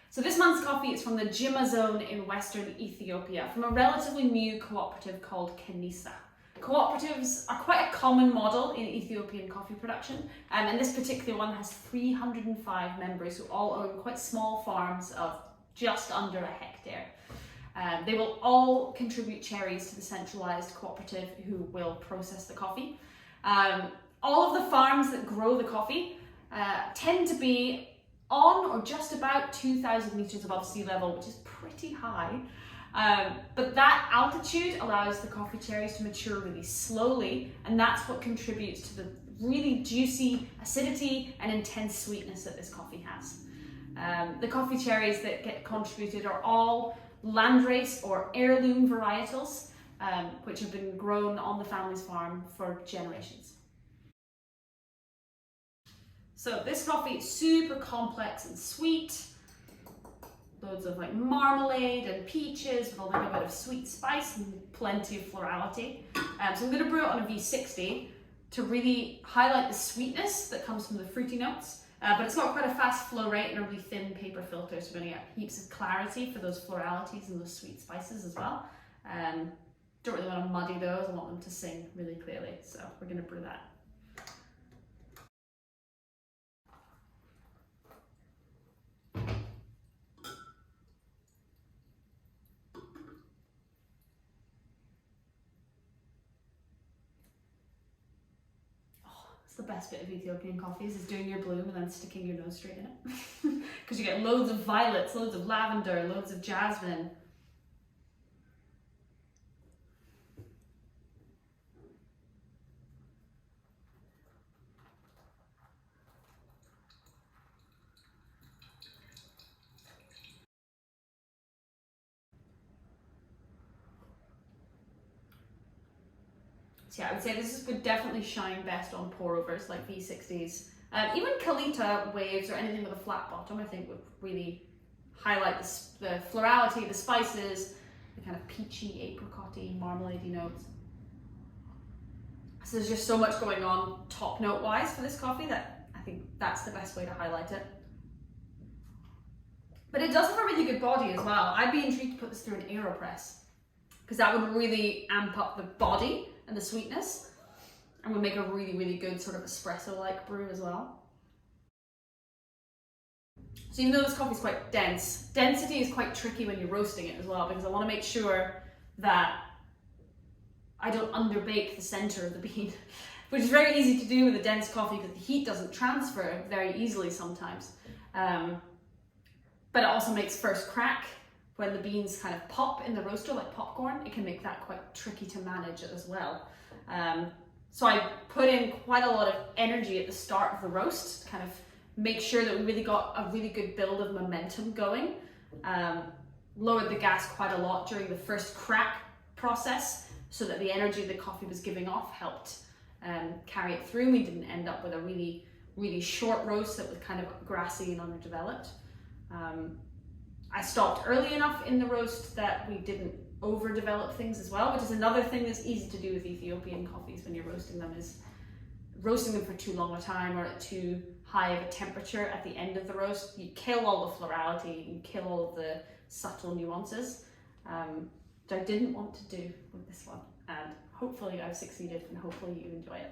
So this month's coffee is from the Jimma zone in Western Ethiopia, from a relatively new cooperative called Kennisa. Cooperatives are quite a common model in Ethiopian coffee production, and this particular one has 305 members who all own quite small farms of just under a hectare. They will all contribute cherries to the centralised cooperative who will process the coffee. All of the farms that grow the coffee tend to be on or just about 2,000 metres above sea level, which is pretty high. But that altitude allows the coffee cherries to mature really slowly, and that's what contributes to the really juicy acidity and intense sweetness that this coffee has. The coffee cherries that get contributed are all landrace or heirloom varietals, which have been grown on the family's farm for generations. So this coffee is super complex and sweet. Loads of like marmalade and peaches with a little bit of sweet spice and plenty of florality. So I'm going to brew it on a V60 to really highlight the sweetness that comes from the fruity notes. But it's got quite a fast flow rate and a really thin paper filter, so we're going to get heaps of clarity for those floralities and those sweet spices as well. Don't really want to muddy those, I want them to sing really clearly, so we're going to brew that. The best bit of Ethiopian coffees is doing your bloom and then sticking your nose straight in it. Because you get loads of violets, loads of lavender, loads of jasmine. So yeah, I would say this would definitely shine best on pour overs like V60s. Even Kalita waves or anything with a flat bottom I think would really highlight the florality, the spices, the kind of peachy, apricot-y, marmalade-y notes. So there's just so much going on top note wise for this coffee that I think that's the best way to highlight it. But it does have a really good body as well. I'd be intrigued to put this through an AeroPress because that would really amp up the body and the sweetness, and would make a really, really good sort of espresso-like brew as well. So even though this coffee is quite dense, density is quite tricky when you're roasting it as well, because I want to make sure that I don't underbake the center of the bean, which is very easy to do with a dense coffee because the heat doesn't transfer very easily sometimes. But it also makes first crack. When the beans kind of pop in the roaster like popcorn, it can make that quite tricky to manage as well. So I put in quite a lot of energy at the start of the roast to kind of make sure that we really got a really good build of momentum going. Lowered the gas quite a lot during the first crack process so that the energy the coffee was giving off helped carry it through. We didn't end up with a really, really short roast that was kind of grassy and underdeveloped. I stopped early enough in the roast that we didn't overdevelop things as well, which is another thing that's easy to do with Ethiopian coffees when you're roasting them, is roasting them for too long a time or at too high of a temperature at the end of the roast. You kill all the florality, you kill all of the subtle nuances, which I didn't want to do with this one, and hopefully I've succeeded and hopefully you enjoy it.